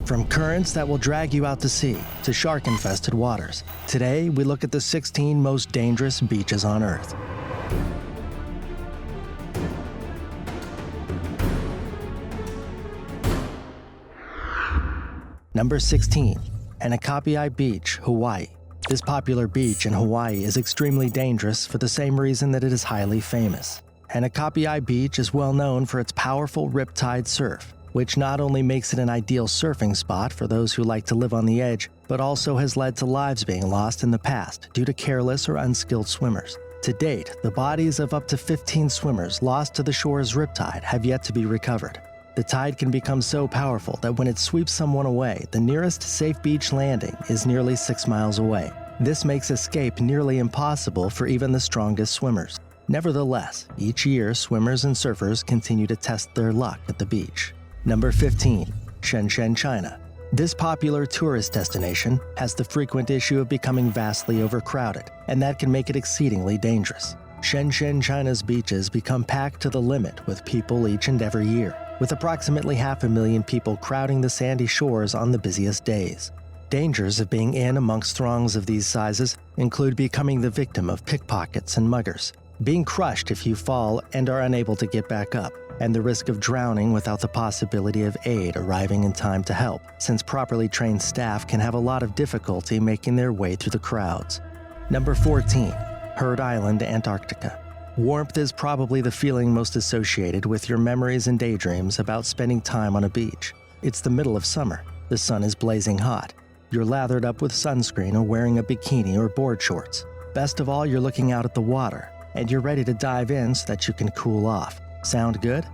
From currents that will drag you out to sea to shark-infested waters, today we look at the 16 most dangerous beaches on Earth. Number 16. Anakapi Beach, Hawaii. This popular beach in Hawaii is extremely dangerous for the same reason that it is highly famous. Anakapi Beach is well known for its powerful riptide surf, which not only makes it an ideal surfing spot for those who like to live on the edge, but also has led to lives being lost in the past due to careless or unskilled swimmers. To date, the bodies of up to 15 swimmers lost to the shore's riptide have yet to be recovered. The tide can become so powerful that when it sweeps someone away, the nearest safe beach landing is nearly 6 miles away. This makes escape nearly impossible for even the strongest swimmers. Nevertheless, each year swimmers and surfers continue to test their luck at the beach. Number 15. Shenzhen, China. This popular tourist destination has the frequent issue of becoming vastly overcrowded, and that can make it exceedingly dangerous. Shenzhen, China's beaches become packed to the limit with people each and every year, with approximately 500,000 people crowding the sandy shores on the busiest days. Dangers of being in amongst throngs of these sizes include becoming the victim of pickpockets and muggers, being crushed if you fall and are unable to get back up, and the risk of drowning without the possibility of aid arriving in time to help, since properly trained staff can have a lot of difficulty making their way through the crowds. Number 14. Heard Island, Antarctica. Warmth is probably the feeling most associated with your memories and daydreams about spending time on a beach. It's the middle of summer. The sun is blazing hot. You're lathered up with sunscreen or wearing a bikini or board shorts. Best of all, you're looking out at the water, and you're ready to dive in so that you can cool off. Sound good?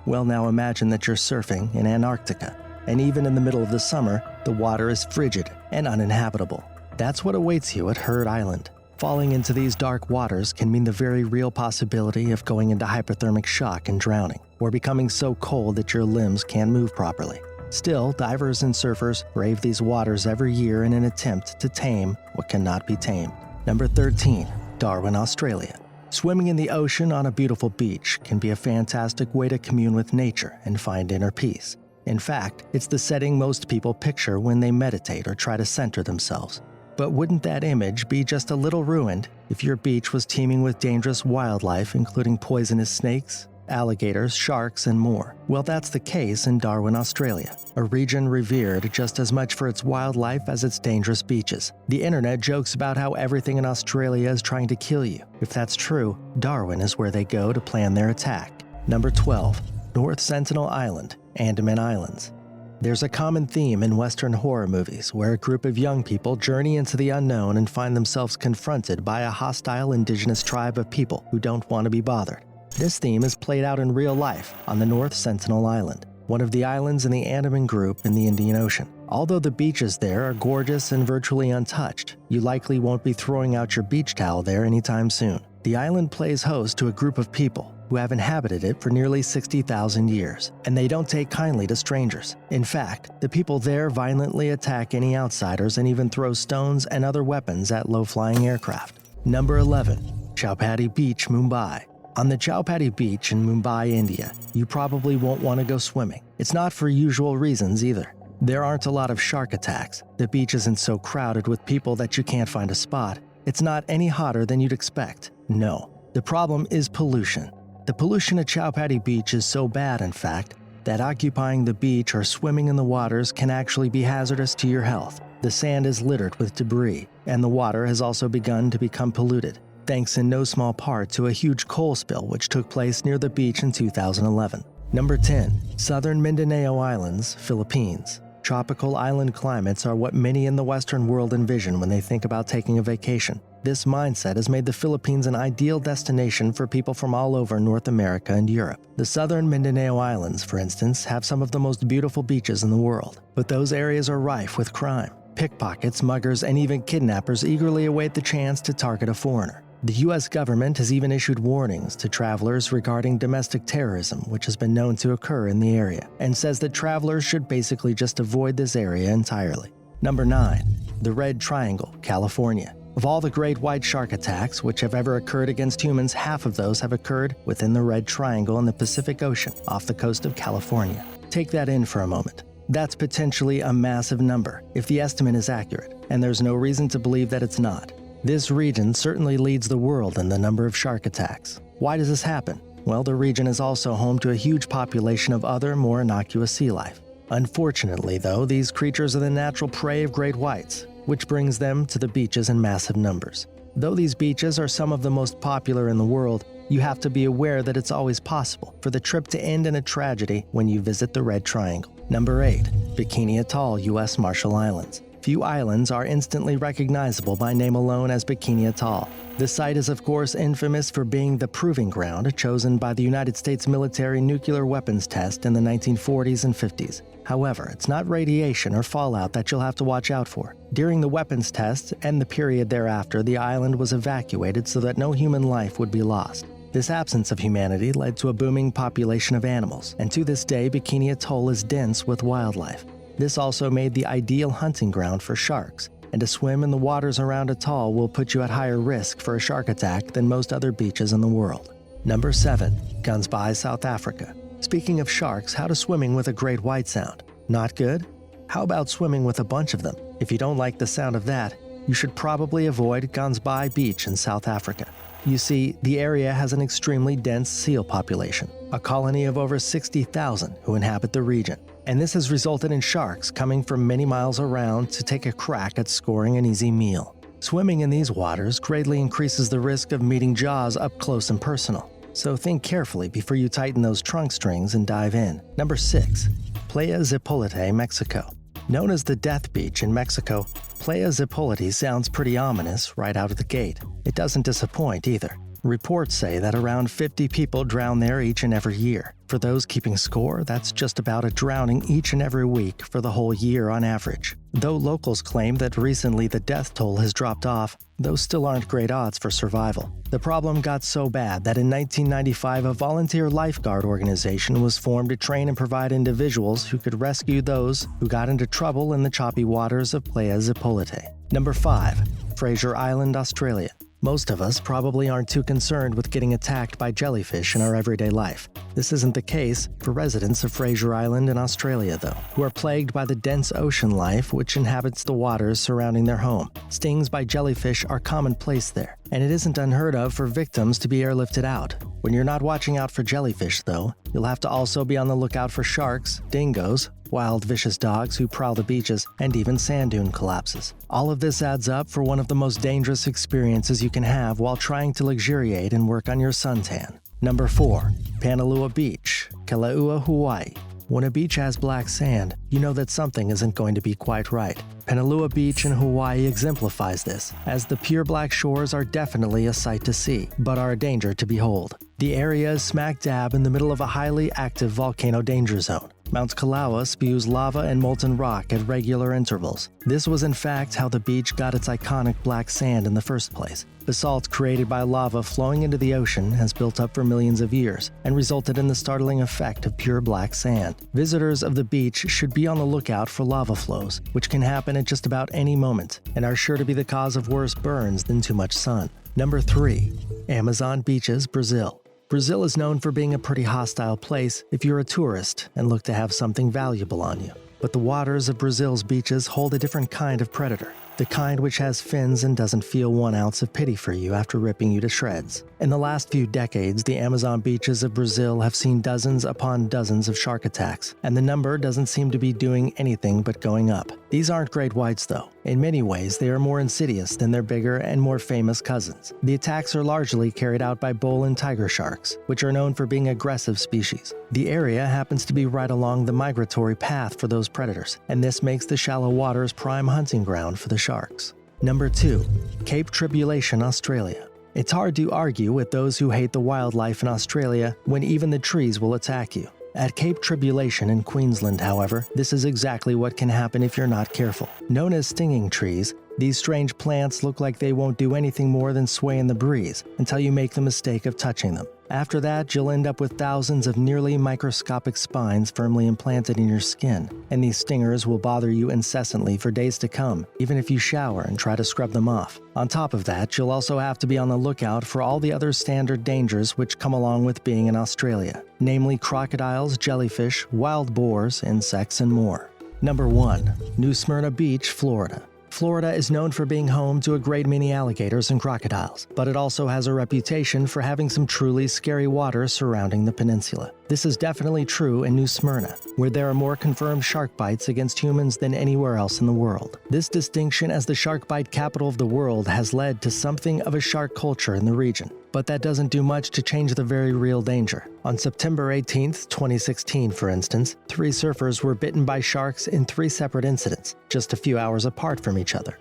Well, now imagine that you're surfing in Antarctica, and even in the middle of the summer, the water is frigid and uninhabitable. That's what awaits you at Heard Island. Falling into these dark waters can mean the very real possibility of going into hypothermic shock and drowning, or becoming so cold that your limbs can't move properly. Still, divers and surfers brave these waters every year in an attempt to tame what cannot be tamed. Number 13. Darwin, Australia. Swimming in the ocean on a beautiful beach can be a fantastic way to commune with nature and find inner peace. In fact, it's the setting most people picture when they meditate or try to center themselves. But wouldn't that image be just a little ruined if your beach was teeming with dangerous wildlife, including poisonous snakes, alligators, sharks, and more? Well, that's the case in Darwin, Australia, a region revered just as much for its wildlife as its dangerous beaches. The internet jokes about how everything in Australia is trying to kill you. If that's true, Darwin is where they go to plan their attack. Number 12. North Sentinel Island, Andaman Islands. There's a common theme in Western horror movies where a group of young people journey into the unknown and find themselves confronted by a hostile indigenous tribe of people who don't want to be bothered. This theme is played out in real life on the North Sentinel Island, one of the islands in the Andaman Group in the Indian Ocean. Although the beaches there are gorgeous and virtually untouched, you likely won't be throwing out your beach towel there anytime soon. The island plays host to a group of people who have inhabited it for nearly 60,000 years, and they don't take kindly to strangers. In fact, the people there violently attack any outsiders and even throw stones and other weapons at low-flying aircraft. Number 11. Chowpatty Beach, Mumbai. On the Chowpatty Beach in Mumbai, India, you probably won't want to go swimming. It's not for usual reasons either. There aren't a lot of shark attacks. The beach isn't so crowded with people that you can't find a spot. It's not any hotter than you'd expect. No. The problem is pollution. The pollution at Chowpatty Beach is so bad, in fact, that occupying the beach or swimming in the waters can actually be hazardous to your health. The sand is littered with debris, and the water has also begun to become polluted, thanks in no small part to a huge coal spill which took place near the beach in 2011. Number 10. Southern Mindanao Islands, Philippines. Tropical island climates are what many in the Western world envision when they think about taking a vacation. This mindset has made the Philippines an ideal destination for people from all over North America and Europe. The southern Mindanao Islands, for instance, have some of the most beautiful beaches in the world, but those areas are rife with crime. Pickpockets, muggers, and even kidnappers eagerly await the chance to target a foreigner. The U.S. government has even issued warnings to travelers regarding domestic terrorism, which has been known to occur in the area, and says that travelers should basically just avoid this area entirely. Number 9. The Red Triangle, California. Of all the great white shark attacks which have ever occurred against humans, half of those have occurred within the Red Triangle in the Pacific Ocean off the coast of California. Take that in for a moment. That's potentially a massive number, if the estimate is accurate, and there's no reason to believe that it's not. This region certainly leads the world in the number of shark attacks. Why does this happen? Well, the region is also home to a huge population of other, more innocuous sea life. Unfortunately, though, these creatures are the natural prey of great whites, which brings them to the beaches in massive numbers. Though these beaches are some of the most popular in the world, you have to be aware that it's always possible for the trip to end in a tragedy when you visit the Red Triangle. Number 8. Bikini Atoll, U.S. Marshall Islands. Few islands are instantly recognizable by name alone as Bikini Atoll. The site is of course infamous for being the proving ground chosen by the United States military nuclear weapons test in the 1940s and 50s. However, it's not radiation or fallout that you'll have to watch out for. During the weapons test and the period thereafter, the island was evacuated so that no human life would be lost. This absence of humanity led to a booming population of animals, and to this day Bikini Atoll is dense with wildlife. This also made the ideal hunting ground for sharks, and to swim in the waters around Atoll will put you at higher risk for a shark attack than most other beaches in the world. Number 7. Gunsby, South Africa. Speaking of sharks, how does swimming with a great white sound? Not good? How about swimming with a bunch of them? If you don't like the sound of that, you should probably avoid Gunsby Beach in South Africa. You see, the area has an extremely dense seal population, a colony of over 60,000 who inhabit the region. And this has resulted in sharks coming from many miles around to take a crack at scoring an easy meal. Swimming in these waters greatly increases the risk of meeting jaws up close and personal. So think carefully before you tighten those trunk strings and dive in. Number 6. Playa Zipolite, Mexico. Known as the Death Beach in Mexico, Playa Zipolite sounds pretty ominous right out of the gate. It doesn't disappoint either. Reports say that around 50 people drown there each and every year. For those keeping score, that's just about a drowning each and every week for the whole year on average. Though locals claim that recently the death toll has dropped off, those still aren't great odds for survival. The problem got so bad that in 1995 a volunteer lifeguard organization was formed to train and provide individuals who could rescue those who got into trouble in the choppy waters of Playa Zipolite. Number 5. Fraser Island, Australia. Most of us probably aren't too concerned with getting attacked by jellyfish in our everyday life. This isn't the case for residents of Fraser Island in Australia, though, who are plagued by the dense ocean life which inhabits the waters surrounding their home. Stings by jellyfish are commonplace there, and it isn't unheard of for victims to be airlifted out. When you're not watching out for jellyfish, though, you'll have to also be on the lookout for sharks, dingoes, wild vicious dogs who prowl the beaches, and even sand dune collapses. All of this adds up for one of the most dangerous experiences you can have while trying to luxuriate and work on your suntan. Number 4. Panalua Beach, Kalaua, Hawaii. When a beach has black sand, you know that something isn't going to be quite right. Panalua Beach in Hawaii exemplifies this, as the pure black shores are definitely a sight to see, but are a danger to behold. The area is smack dab in the middle of a highly active volcano danger zone. Mount Kalaua spews lava and molten rock at regular intervals. This was in fact how the beach got its iconic black sand in the first place. Basalt created by lava flowing into the ocean has built up for millions of years and resulted in the startling effect of pure black sand. Visitors of the beach should be on the lookout for lava flows, which can happen at just about any moment and are sure to be the cause of worse burns than too much sun. Number 3. Amazon Beaches, Brazil. Brazil is known for being a pretty hostile place if you're a tourist and look to have something valuable on you. But the waters of Brazil's beaches hold a different kind of predator. The kind which has fins and doesn't feel 1 ounce of pity for you after ripping you to shreds. In the last few decades, the Amazon beaches of Brazil have seen dozens upon dozens of shark attacks, and the number doesn't seem to be doing anything but going up. These aren't great whites though. In many ways, they are more insidious than their bigger and more famous cousins. The attacks are largely carried out by bull and tiger sharks, which are known for being aggressive species. The area happens to be right along the migratory path for those predators, and this makes the shallow waters prime hunting ground for the sharks. Number 2. Cape Tribulation, Australia. It's hard to argue with those who hate the wildlife in Australia when even the trees will attack you. At Cape Tribulation in Queensland, however, this is exactly what can happen if you're not careful. Known as stinging trees, these strange plants look like they won't do anything more than sway in the breeze until you make the mistake of touching them. After that, you'll end up with thousands of nearly microscopic spines firmly implanted in your skin, and these stingers will bother you incessantly for days to come, even if you shower and try to scrub them off. On top of that, you'll also have to be on the lookout for all the other standard dangers which come along with being in Australia, namely crocodiles, jellyfish, wild boars, insects, and more. Number 1. New Smyrna Beach, Florida. Florida is known for being home to a great many alligators and crocodiles, but it also has a reputation for having some truly scary waters surrounding the peninsula. This is definitely true in New Smyrna, where there are more confirmed shark bites against humans than anywhere else in the world. This distinction as the shark bite capital of the world has led to something of a shark culture in the region. But that doesn't do much to change the very real danger. On September 18, 2016, for instance, 3 surfers were bitten by sharks in 3 separate incidents, just a few hours apart from each other.